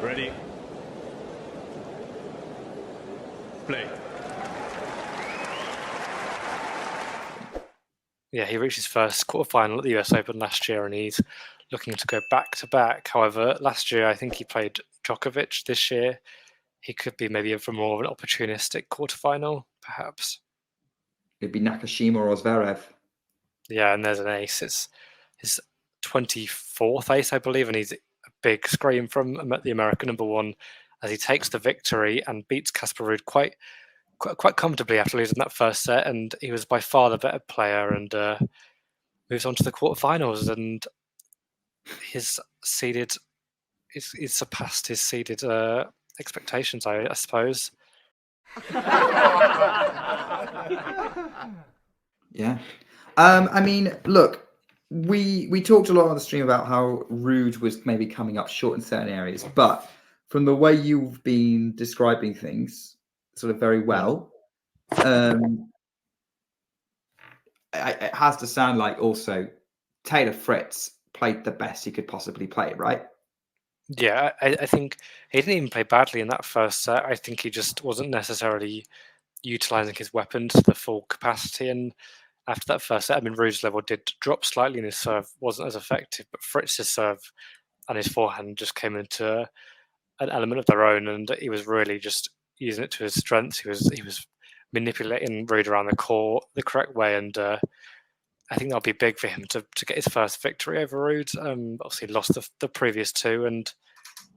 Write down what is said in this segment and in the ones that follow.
Ready? Play. Yeah, he reached his first quarterfinal at the US Open last year, and he's looking to go back to back. However, last year I think he played Djokovic. This year, he could be maybe for more of an opportunistic quarterfinal, perhaps. It'd be Nakashima or Zverev. Yeah, and there's an ace. It's his 24th ace, I believe, and he's a big scream from the American #1 as he takes the victory and beats Casper Ruud quite comfortably after losing that first set. And he was by far the better player, and moves on to the quarterfinals. And he's surpassed his seeded expectations, I suppose. Yeah. I mean, look, we talked a lot on the stream about how Ruud was maybe coming up short in certain areas, but from the way you've been describing things sort of very well, it has to sound like also Taylor Fritz played the best he could possibly play, right? Yeah, I think he didn't even play badly in that first set. I think he just wasn't necessarily utilising his weapon to the full capacity. And after that first set, I mean, Ruud's level did drop slightly and his serve wasn't as effective, but Fritz's serve and his forehand just came into an element of their own, and he was really just using it to his strengths. He was manipulating Ruud around the court the correct way, and I think that'll be big for him to get his first victory over Ruud. Obviously, he lost the previous two, and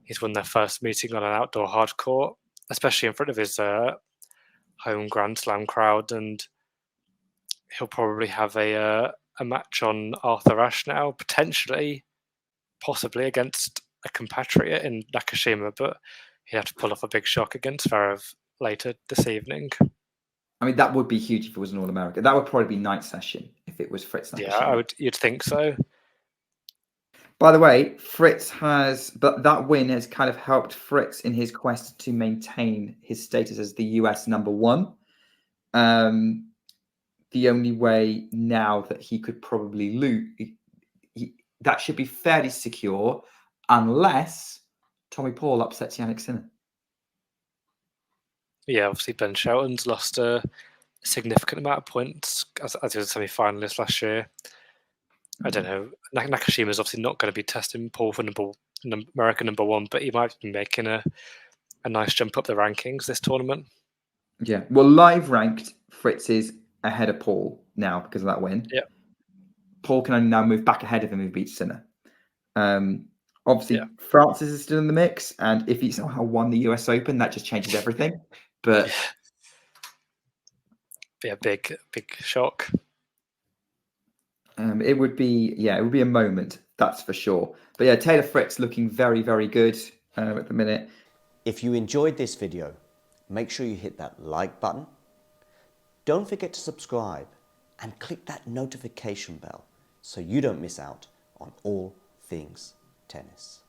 he's won their first meeting on an outdoor hard court, especially in front of his home Grand Slam crowd. And he'll probably have a match on Arthur Ashe now, potentially, possibly against a compatriot in Nakashima, but he'd have to pull off a big shock against Zverev later this evening. I mean, that would be huge if it was an All-American. That would probably be night session if it was Fritz Nakashima. Yeah, you'd think so. By the way, but that win has kind of helped Fritz in his quest to maintain his status as the US #1. The only way now that he could probably lose, that should be fairly secure, unless Tommy Paul upsets Jannik Sinner. Yeah, obviously Ben Shelton's lost a significant amount of points as he was a semi-finalist last year. I don't know. Nakashima's obviously not going to be testing Paul for American #1, but he might be making a nice jump up the rankings this tournament. Yeah, well, live ranked, Fritz is ahead of Paul now because of that win. Yeah. Paul can only now move back ahead of him if he beats Sinner. Obviously, Francis is still in the mix, and if he somehow won the US Open, that just changes everything. But be a big shock. It would be a moment, that's for sure. But yeah, Taylor Fritz looking very, very good at the minute. If you enjoyed this video, make sure you hit that like button. Don't forget to subscribe and click that notification bell so you don't miss out on all things tennis.